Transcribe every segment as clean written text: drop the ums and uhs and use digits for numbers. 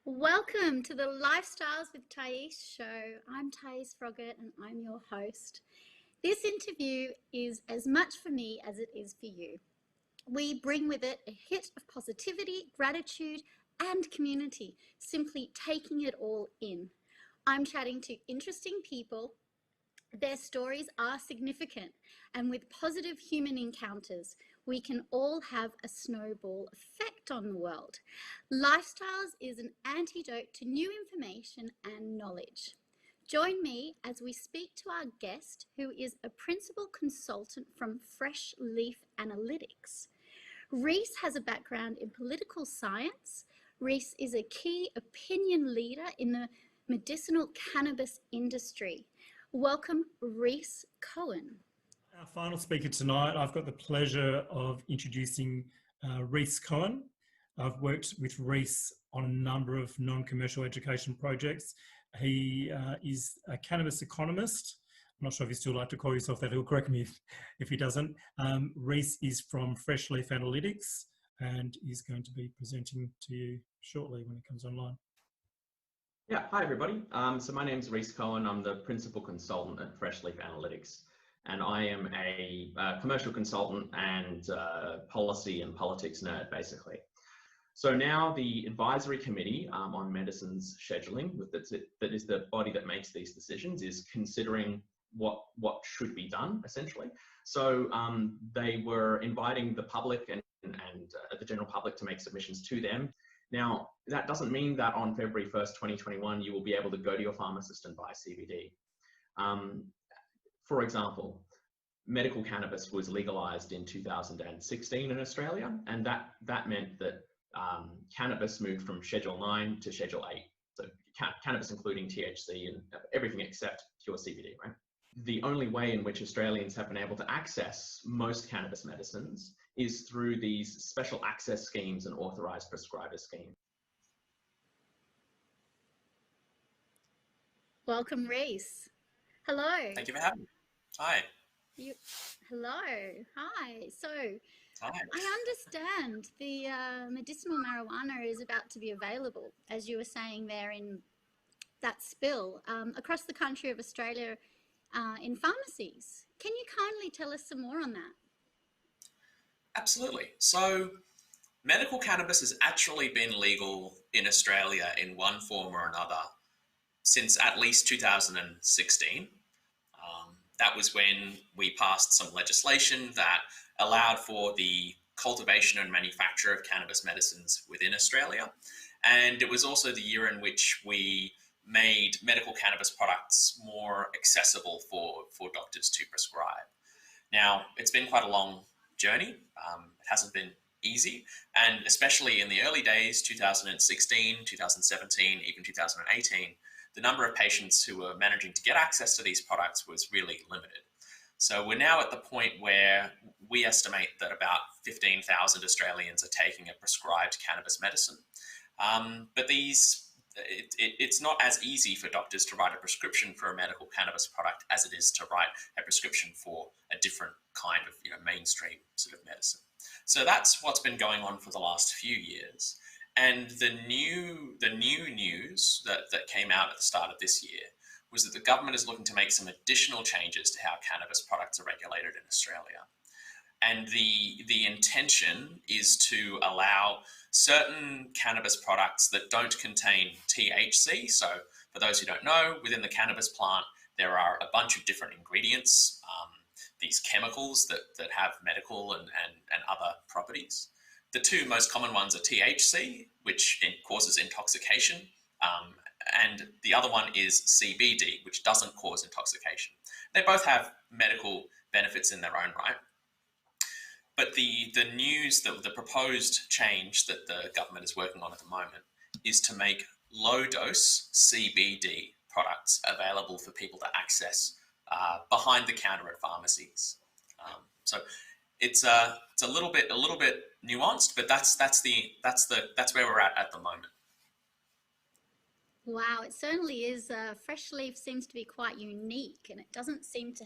Welcome to the Lifestyles with Tais show. I'm Tais Froggatt and I'm your host. This interview is as much for me as it is for you. We bring with it a hit of positivity, gratitude, and community, simply taking it all in. I'm chatting to interesting people. Their stories are significant, and with positive human encounters, we can all have a snowball effect on the world. Lifestyles is an antidote to new information and knowledge. Join me as we speak to our guest, who is a principal consultant from FreshLeaf Analytics. Rhys has a background in political science. Rhys is a key opinion leader in the medicinal cannabis industry. Welcome, Rhys Cohen. Our final speaker tonight, I've got the pleasure of introducing Rhys Cohen. I've worked with Rhys on a number of non-commercial education projects. He is a cannabis economist. I'm not sure if you still like to call yourself that. He'll correct me if he doesn't. Rhys is from FreshLeaf Analytics and is going to be presenting to you shortly when it comes online. Yeah, hi everybody. So my name's Rhys Cohen. I'm the principal consultant at FreshLeaf Analytics, and I am a commercial consultant and policy and politics nerd, basically. So now the advisory committee on medicines scheduling, that is the body that makes these decisions, is considering what should be done, essentially. So they were inviting the public and the general public to make submissions to them. Now, that doesn't mean that on February 1st, 2021, you will be able to go to your pharmacist and buy CBD. For example, medical cannabis was legalized in 2016 in Australia, and that meant that cannabis moved from Schedule 9 to Schedule 8. So cannabis including THC and everything except pure CBD, right? The only way in which Australians have been able to access most cannabis medicines is through these special access schemes and authorized prescriber schemes. Welcome, Rhys. Hello. Thank you for having me. Hi. Hello. Hi. So, Hi. I understand the medicinal marijuana is about to be available, as you were saying there in that spill, across the country of Australia in pharmacies. Can you kindly tell us some more on that? Absolutely. So, medical cannabis has actually been legal in Australia in one form or another since at least 2016. That was when we passed some legislation that allowed for the cultivation and manufacture of cannabis medicines within Australia. And it was also the year in which we made medical cannabis products more accessible for doctors to prescribe. Now, it's been quite a long journey. It hasn't been easy. And especially in the early days, 2016, 2017, even 2018, the number of patients who were managing to get access to these products was really limited. So we're now at the point where we estimate that about 15,000 Australians are taking a prescribed cannabis medicine. But it's not as easy for doctors to write a prescription for a medical cannabis product as it is to write a prescription for a different kind of mainstream sort of medicine. So that's what's been going on for the last few years. And the new news that came out at the start of this year was that the government is looking to make some additional changes to how cannabis products are regulated in Australia. And the intention is to allow certain cannabis products that don't contain THC. So for those who don't know, within the cannabis plant, there are a bunch of different ingredients, these chemicals that have medical and other properties. The two most common ones are THC, which causes intoxication, and the other one is CBD, which doesn't cause intoxication. They both have medical benefits in their own right. But the news, the proposed change that the government is working on at the moment is to make low-dose CBD products available for people to access behind the counter at pharmacies. So it's a little bit nuanced, but that's where we're at the moment. Wow, it certainly is. FreshLeaf seems to be quite unique, and it doesn't seem to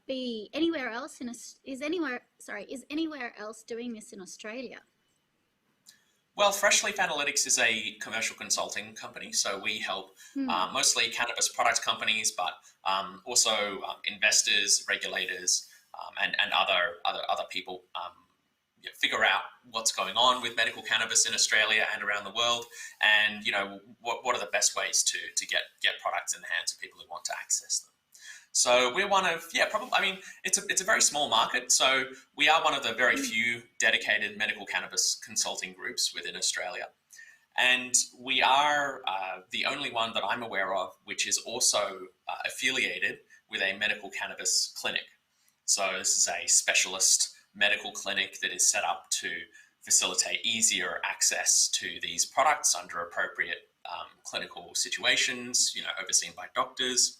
be anywhere else is anywhere else doing this in Australia? Well, FreshLeaf Analytics is a commercial consulting company, so we help mostly cannabis product companies, but also investors, regulators, and other people figure out what's going on with medical cannabis in Australia and around the world, and what are the best ways to get products in the hands of people who want to access them. So we're one of, probably, I mean, it's a very small market. So we are one of the very few dedicated medical cannabis consulting groups within Australia. And we are the only one that I'm aware of, which is also affiliated with a medical cannabis clinic. So this is a specialist medical clinic that is set up to facilitate easier access to these products under appropriate clinical situations, overseen by doctors.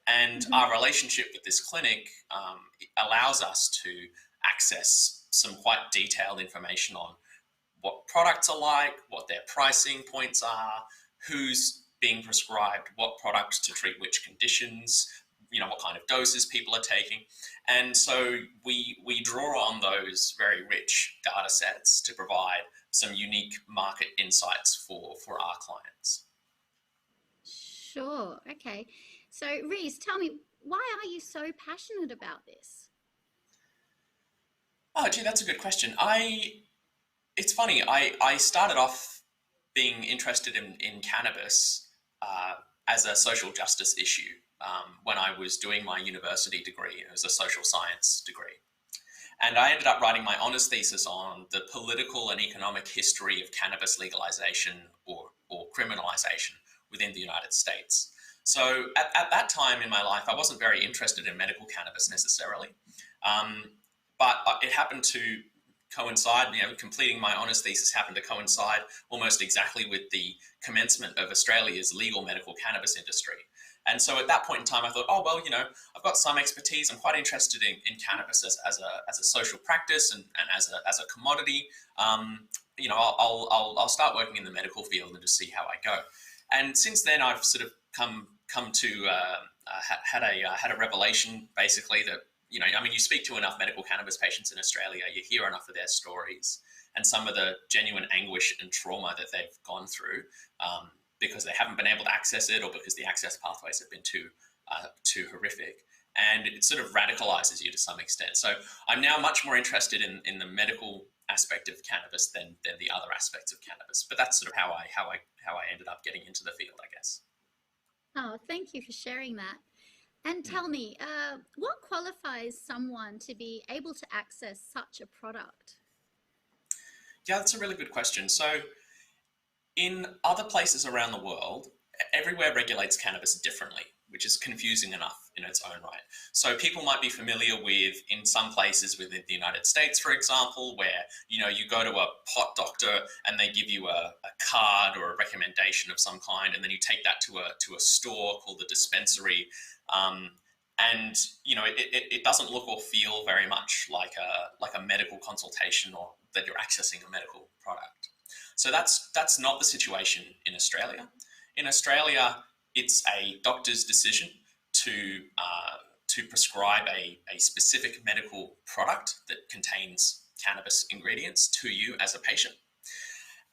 And our relationship with this clinic allows us to access some quite detailed information on what products are like, what their pricing points are, who's being prescribed what products to treat which conditions, what kind of doses people are taking. And so we draw on those very rich data sets to provide some unique market insights for our clients. Sure. Okay. So, Rhys, tell me, why are you so passionate about this? Oh, gee, that's a good question. It's funny. I started off being interested in cannabis as a social justice issue when I was doing my university degree. It was a social science degree. And I ended up writing my honours thesis on the political and economic history of cannabis legalization or criminalization within the United States. So at that time in my life, I wasn't very interested in medical cannabis necessarily, but it happened to coincide, completing my honours thesis happened to coincide almost exactly with the commencement of Australia's legal medical cannabis industry. And so at that point in time, I thought, oh, well, I've got some expertise. I'm quite interested in cannabis as a social practice and as a commodity. I'll start working in the medical field and just see how I go. And since then, I've sort of come to had a revelation, basically, that you speak to enough medical cannabis patients in Australia, you hear enough of their stories and some of the genuine anguish and trauma that they've gone through because they haven't been able to access it or because the access pathways have been too horrific. And it sort of radicalizes you to some extent. So I'm now much more interested in the medical aspect of cannabis than the other aspects of cannabis. But that's sort of how I ended up getting into the field, I guess. Oh, thank you for sharing that. And tell me, what qualifies someone to be able to access such a product? Yeah, that's a really good question. So in other places around the world, everywhere regulates cannabis differently, which is confusing enough in its own right. So people might be familiar with, in some places within the United States, for example, where you go to a pot doctor and they give you a card or a recommendation of some kind, and then you take that to a store called the dispensary, and it doesn't look or feel very much like a medical consultation or that you're accessing a medical product. So that's not the situation in Australia. In Australia, it's a doctor's decision to prescribe a specific medical product that contains cannabis ingredients to you as a patient.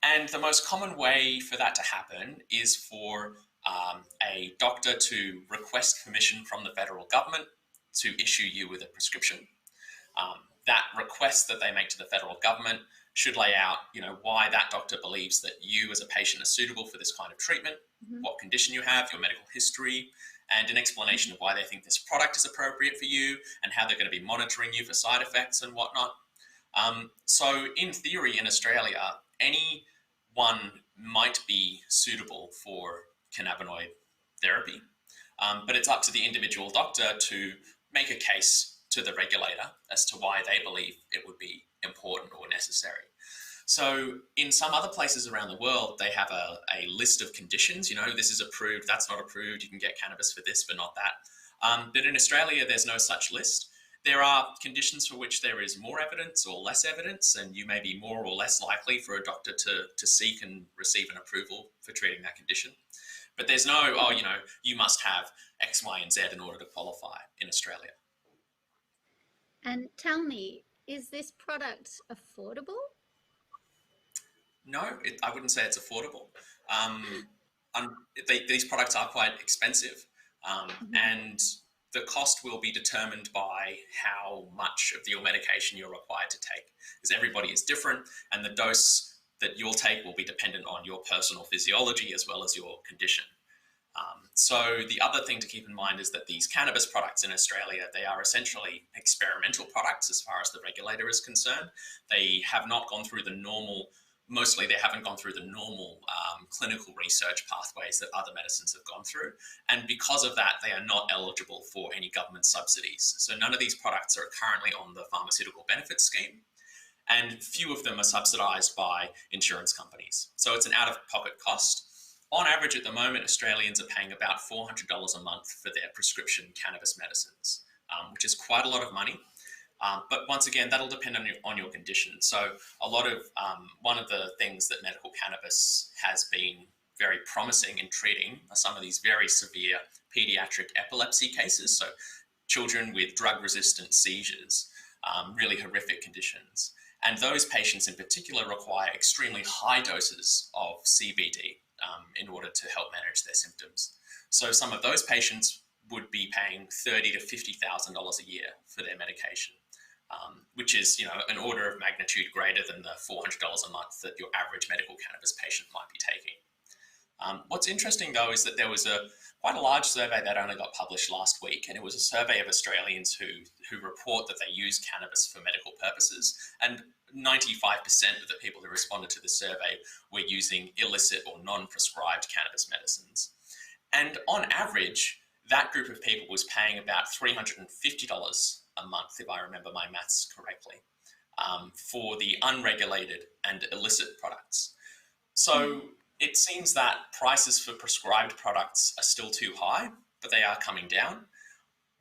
And the most common way for that to happen is for a doctor to request permission from the federal government to issue you with a prescription. That request that they make to the federal government should lay out, why that doctor believes that you as a patient are suitable for this kind of treatment, what condition you have, your medical history, and an explanation of why they think this product is appropriate for you and how they're going to be monitoring you for side effects and whatnot. So in theory, in Australia, anyone might be suitable for cannabinoid therapy, but it's up to the individual doctor to make a case to the regulator as to why they believe it would be important or necessary. So in some other places around the world, they have a list of conditions, this is approved, that's not approved, you can get cannabis for this, but not that. But in Australia, there's no such list. There are conditions for which there is more evidence or less evidence, and you may be more or less likely for a doctor to seek and receive an approval for treating that condition. But there's no, you must have X, Y, and Z in order to qualify in Australia. And tell me, is this product affordable? No, I wouldn't say it's affordable. Um, these products are quite expensive, and the cost will be determined by how much of your medication you're required to take, because everybody is different, and the dose that you'll take will be dependent on your personal physiology as well as your condition. So the other thing to keep in mind is that these cannabis products in Australia, they are essentially experimental products as far as the regulator is concerned. They have not gone through the normal, mostly they haven't gone through the normal clinical research pathways that other medicines have gone through. And because of that, they are not eligible for any government subsidies. So none of these products are currently on the pharmaceutical benefits scheme, and few of them are subsidised by insurance companies. So it's an out-of-pocket cost. On average, at the moment, Australians are paying about $400 a month for their prescription cannabis medicines, which is quite a lot of money. But once again, that'll depend on your condition. So a lot of one of the things that medical cannabis has been very promising in treating are some of these very severe pediatric epilepsy cases. So children with drug-resistant seizures, really horrific conditions. And those patients in particular require extremely high doses of CBD in order to help manage their symptoms. So some of those patients would be paying $30,000 to $50,000 a year for their medication, which is, an order of magnitude greater than the $400 a month that your average medical cannabis patient might be taking. What's interesting, though, is that there was quite a large survey that only got published last week, and it was a survey of Australians who report that they use cannabis for medical purposes, and 95% of the people who responded to the survey were using illicit or non-prescribed cannabis medicines. And on average, that group of people was paying about $350 a month, if I remember my maths correctly, for the unregulated and illicit products. So it seems that prices for prescribed products are still too high, but they are coming down,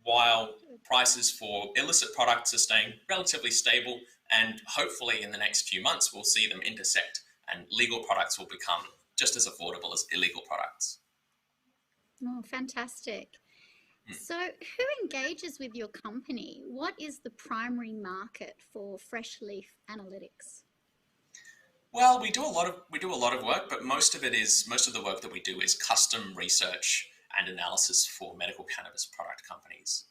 while prices for illicit products are staying relatively stable, and hopefully in the next few months we'll see them intersect and legal products will become just as affordable as illegal products. Oh, fantastic. So who engages with your company? What is the primary market for FreshLeaf Analytics? Well, we do a lot of work, but most of the work that we do is custom research and analysis for medical cannabis product companies.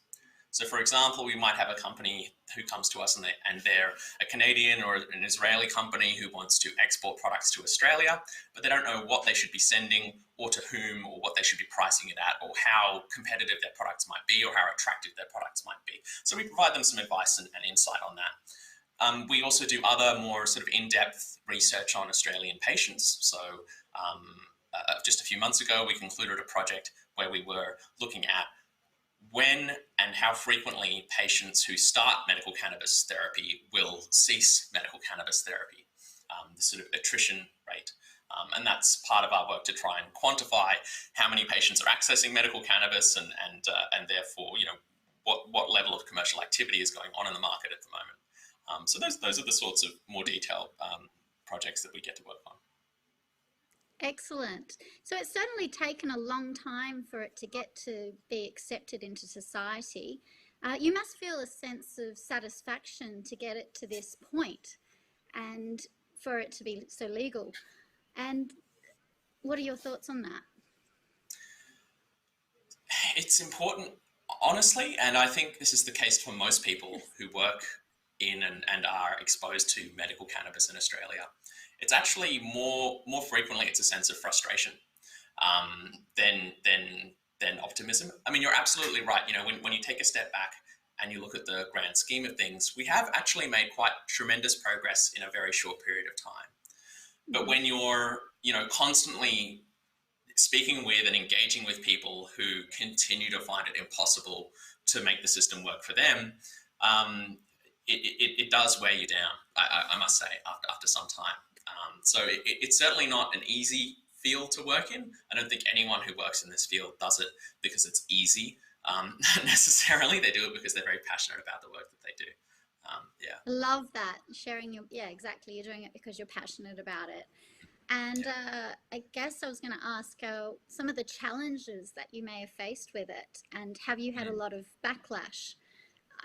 So, for example, we might have a company who comes to us and they're a Canadian or an Israeli company who wants to export products to Australia, but they don't know what they should be sending or to whom or what they should be pricing it at or how competitive their products might be or how attractive their products might be. So we provide them some advice and insight on that. We also do other more sort of in-depth research on Australian patients. So just a few months ago, we concluded a project where we were looking at when and how frequently patients who start medical cannabis therapy will cease medical cannabis therapy, the sort of attrition rate. And that's part of our work to try and quantify how many patients are accessing medical cannabis and therefore, what level of commercial activity is going on in the market at the moment. So those are the sorts of more detailed projects that we get to work on. Excellent. So it's certainly taken a long time for it to get to be accepted into society. You must feel a sense of satisfaction to get it to this point and for it to be so legal. And what are your thoughts on that? It's important, honestly, and I think this is the case for most people who work in and are exposed to medical cannabis in Australia. It's actually more frequently it's a sense of frustration than optimism. I mean, you're absolutely right. When you take a step back and you look at the grand scheme of things, we have actually made quite tremendous progress in a very short period of time. But when you're, constantly speaking with and engaging with people who continue to find it impossible to make the system work for them, it does wear you down, I must say, after some time. So it's certainly not an easy field to work in. I don't think anyone who works in this field does it because it's easy necessarily. They do it because they're very passionate about the work that they do. Yeah. Love that. Sharing yeah, exactly. You're doing it because you're passionate about it. And I guess I was going to ask some of the challenges that you may have faced with it, and have you had a lot of backlash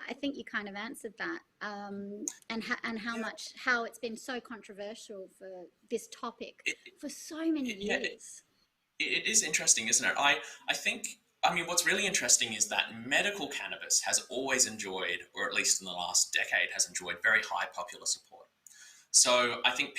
I think you kind of answered that, and how it's been so controversial for this topic for so many years. It is interesting, isn't it? I think, I mean, what's really interesting is that medical cannabis has always enjoyed, or at least in the last decade, has enjoyed very high popular support. So I think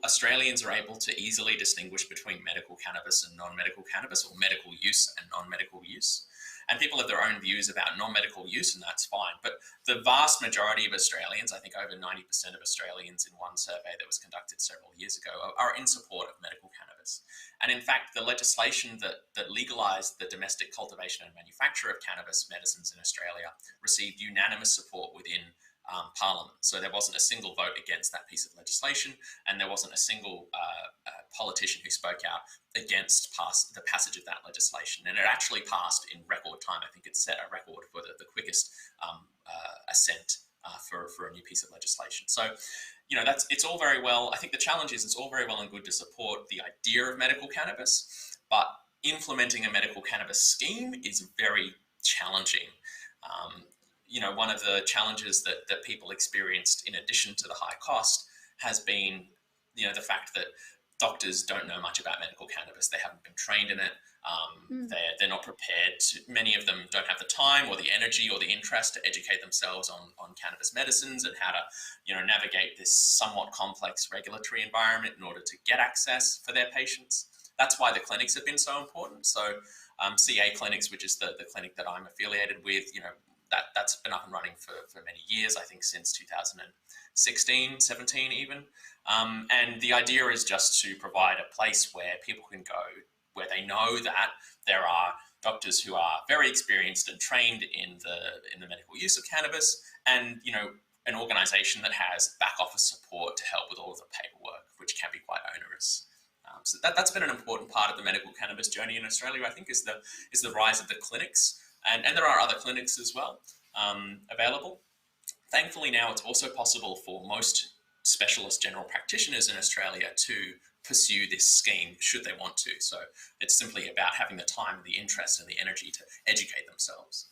Australians are able to easily distinguish between medical cannabis and non-medical cannabis, or medical use and non-medical use. And people have their own views about non-medical use, and that's fine. But the vast majority of Australians, I think over 90% of Australians in one survey that was conducted several years ago, are in support of medical cannabis. And in fact, the legislation that legalised the domestic cultivation and manufacture of cannabis medicines in Australia received unanimous support within Parliament. So there wasn't a single vote against that piece of legislation, and there wasn't a single politician who spoke out against the passage of that legislation. And it actually passed in record time. I think it set a record for the quickest assent for a new piece of legislation. So, you know, it's all very well. I think the challenge is it's all very well and good to support the idea of medical cannabis, but implementing a medical cannabis scheme is very challenging. You know, one of the challenges that people experienced in addition to the high cost has been, you know, the fact that doctors don't know much about medical cannabis. They haven't been trained in it. They're not prepared to, many of them don't have the time or the energy or the interest to educate themselves on cannabis medicines and how to, you know, navigate this somewhat complex regulatory environment in order to get access for their patients. That's why the clinics have been so important. So CA Clinics, which is the clinic that I'm affiliated with, you know, that's been up and running for many years, I think since 2016, 17 even. And the idea is just to provide a place where people can go, where they know that there are doctors who are very experienced and trained in the medical use of cannabis, and, you know, an organisation that has back office support to help with all of the paperwork, which can be quite onerous. So that's been an important part of the medical cannabis journey in Australia, I think, is the rise of the clinics. And there are other clinics as well available. Thankfully now it's also possible for most specialist general practitioners in Australia to pursue this scheme should they want to. So it's simply about having the time, the interest and the energy to educate themselves.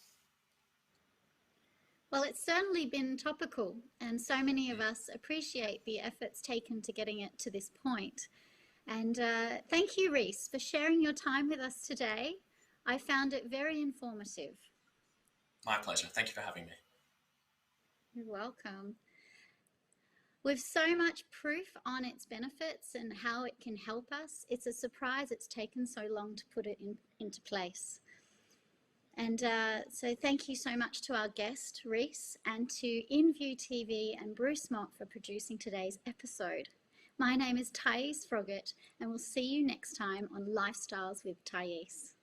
Well, it's certainly been topical, and so many of us appreciate the efforts taken to getting it to this point. And thank you, Rhys, for sharing your time with us today. I found it very informative. My pleasure. Thank you for having me. You're welcome. With so much proof on its benefits and how it can help us, it's a surprise it's taken so long to put it into place. And so thank you so much to our guest, Rhys, and to InView TV and Bruce Mott for producing today's episode. My name is Tais Froggatt, and we'll see you next time on Lifestyles with Tais.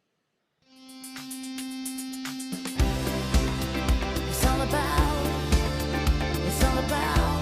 It's all about